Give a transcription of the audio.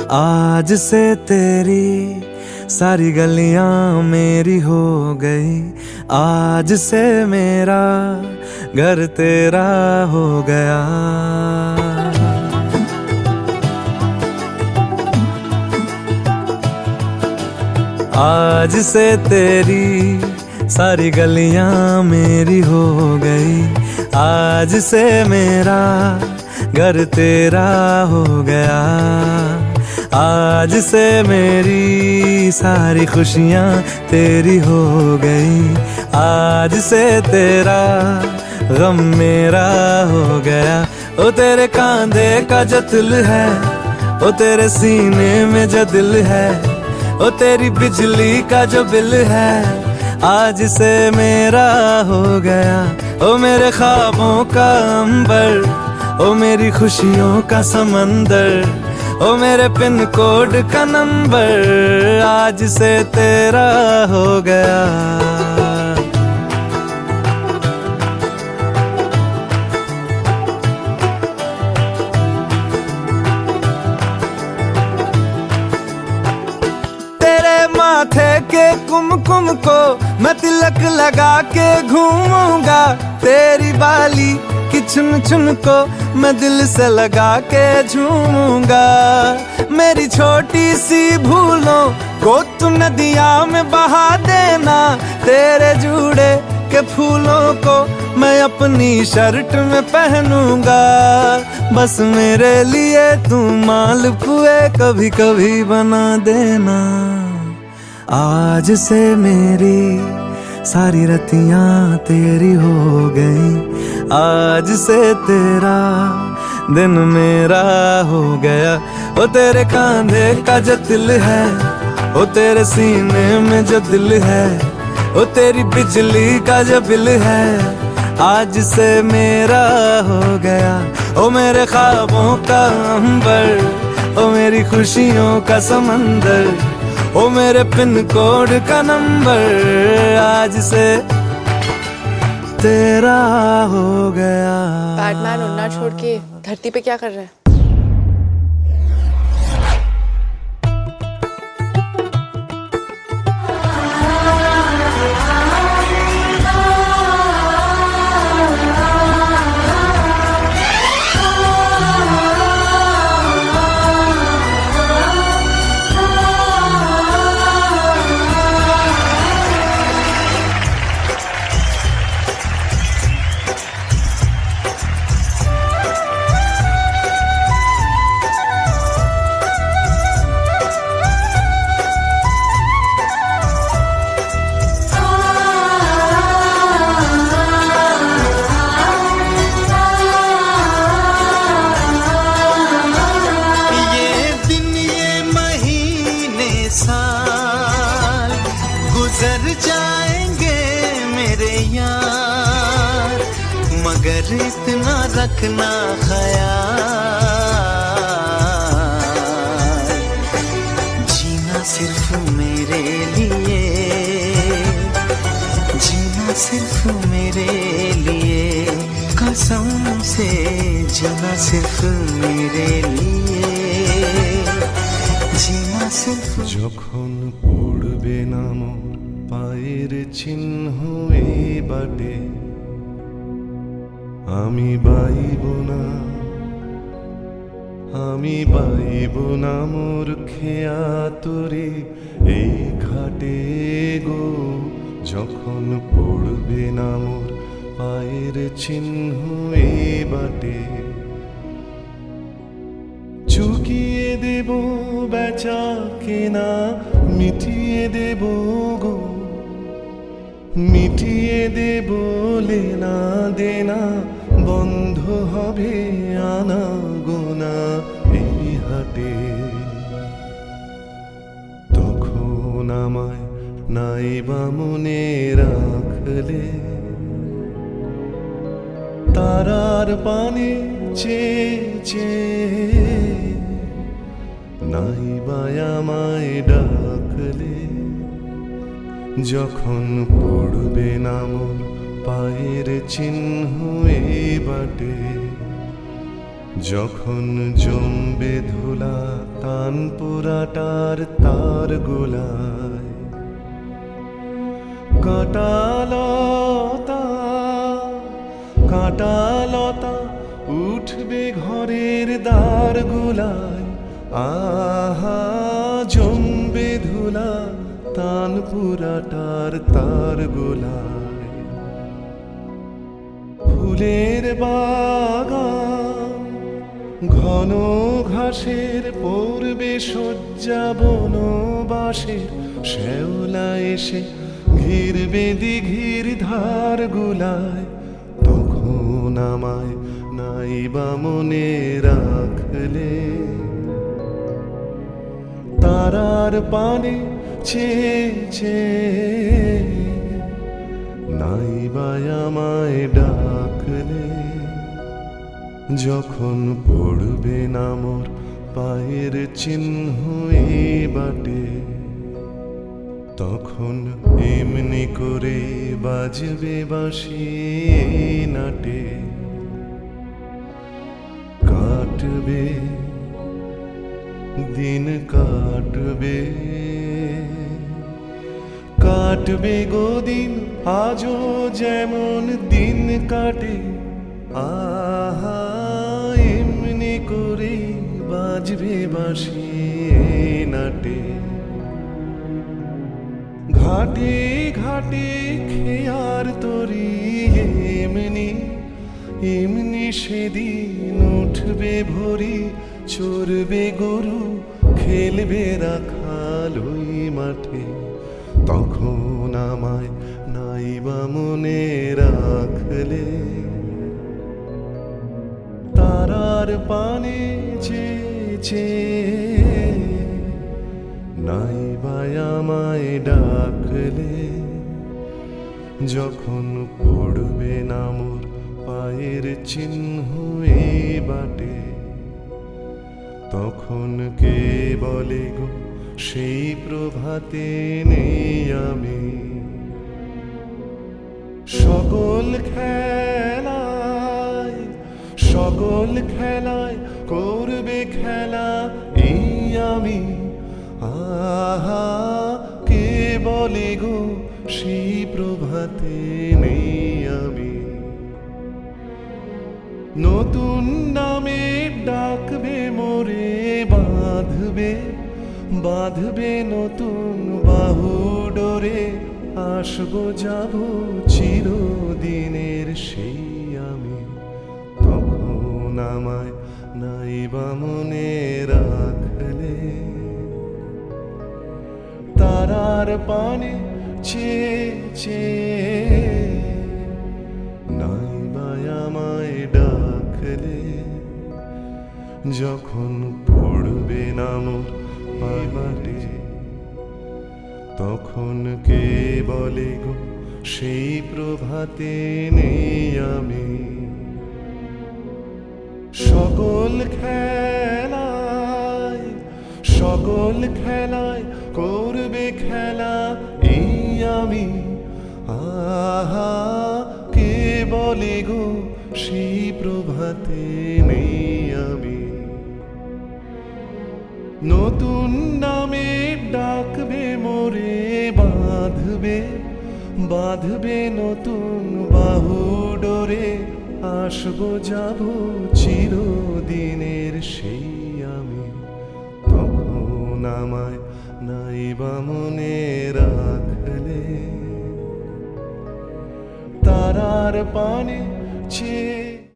आज से तेरी सारी गलियां मेरी हो गई, आज से मेरा घर तेरा हो गया। आज से तेरी सारी गलियां मेरी हो गई, आज से मेरा घर तेरा हो गया। आज से मेरी सारी खुशियां तेरी हो गई, आज से तेरा गम मेरा हो गया। ओ तेरे कांधे का जो दिल है, ओ तेरे सीने में जो दिल है, ओ तेरी बिजली का जो बिल है, आज से मेरा हो गया। ओ मेरे ख्वाबों का अंबर, ओ मेरी खुशियों का समंदर, ओ मेरे पिन कोड का नंबर, आज से तेरा हो गया। तेरे माथे के कुमकुम को मैं तिलक लगा के घूमूंगा, तेरी बाली कि चुन चुन को मैं दिल से लगा के झूमूंगा। मेरी छोटी सी भूलों को तू नदिया में बहा देना, तेरे जूड़े के फूलों को मैं अपनी शर्ट में पहनूंगा। बस मेरे लिए तू मालपुए कभी कभी बना देना। आज से मेरी सारी रतियां तेरी हो गई, आज से तेरा दिन मेरा हो गया। ओ तेरे कांधे का जो दिल है, ओ तेरे सीने में जो दिल है, ओ तेरी बिजली का जो बिल है, आज से मेरा हो गया। ओ मेरे ख्वाबों का अंबर, ओ मेरी खुशियों का समंदर, ओ मेरे पिन कोड का नंबर, आज से तेरा हो गया। बैटमैन उड़ना छोड़ के धरती पे क्या कर रहा है? साल गुजर जाएंगे मेरे यार, मगर इतना रखना ख्याल, जीना सिर्फ मेरे लिए, जीना सिर्फ मेरे लिए, कसम से जीना सिर्फ मेरे लिए, जीना सिर्फ। যখন পড়বে না মোর পায়ের চিহ্ন এই বাটে, আমি বাইব না, আমি বাইব না মোর খেয়া তোরে এই ঘাটে গো। যখন পড়বে না মোর পায়ের চিহ্ন এই বাটে, চুকিয়ে দেব বেচা কেনা, মিটিয়ে দেব গো, মিটিয়ে দেব লেনা দেনা, বন্ধ হবে আনা গোনা এই হাটে। তখন আমায় নাইবা মনে রাখলে, তারার পানে চেয়ে চেয়ে, নাইবা আমায় ডাকলে, যখন পড়বে না মোর পায়ের চিহ্ন এই বাটে, যখন জমবে ধুলা তানপুরাটার তার গোলায়, কাঁটালতা কাঁটালতা উঠবে ঘরের দ্বার গোলায়, আহা জমবে ধুলা তানপুরাটার তার গোলায়। ফুলের বাগান ঘন ঘাসের পড়বে শয্যা, বনবাসের শ্যাওলা এসে ঘিরবে দিঘির ধার গোলায়, তখন আমায় নাইবা মনে রাখলে, তারার পানে চেয়ে চেয়ে নাইবা আমায় ডাকলে, যখন পড়বে না মোর পায়ের চিহ্ন এই বাটে, তখন এমনি করে বাজবে বাঁশি এই নাটে, কাটবে দিন কাটবে, কাটবে গো দিন আজও যেমন দিন কাটে, আহা এমনি করে বাজবে বাঁশি এই নাটে। ঘাটে ঘাটে খেয়ার তরি এমনি এমনি সেদিন উঠবে ভরি, চড়বে গরু খেলবে রাখাল ওই মাঠে, তখন আমায় নাইবা মনে রাখলে, তারার পানে চেয়ে নাইবা আমায় ডাকলে, যখন পড়বে না মোর পায়ের চিহ্ন এই বাটে, তখন কে বলে গো সেই প্রভাতে নেই আমি। সকল খেলায় করবে খেলা এই আমি, আহা কে বলে গো সেই প্রভাতে নেই আমি। নতুন নামে ডাকবে মোরে, বাঁধবে বাঁধবে নতুন বাহু ডোরে, আসবো যাবো চিরদিনের সেই আমি, তখন আমায় নাইবা মনে রাখলে, তারার পানে চেয়ে নাইবা আমায় ডাকলে, যখন পড়বে না মোর পায়ে, তখন কে বলে গো সেই প্রভাতে নেই আমি। সকল খেলায় করবে খেলা এই আমি, আহা কে বলে গো সেই প্রভাতে নেই আমি। নতুন নামে ডাকবে মোরে, বাঁধবে নতুন বাহু ডোরে, আসবো যাবো চিরদিনের সেই আমি, তখন আমায় নাইবা মনে রাখলে, তারার পানে চেয়ে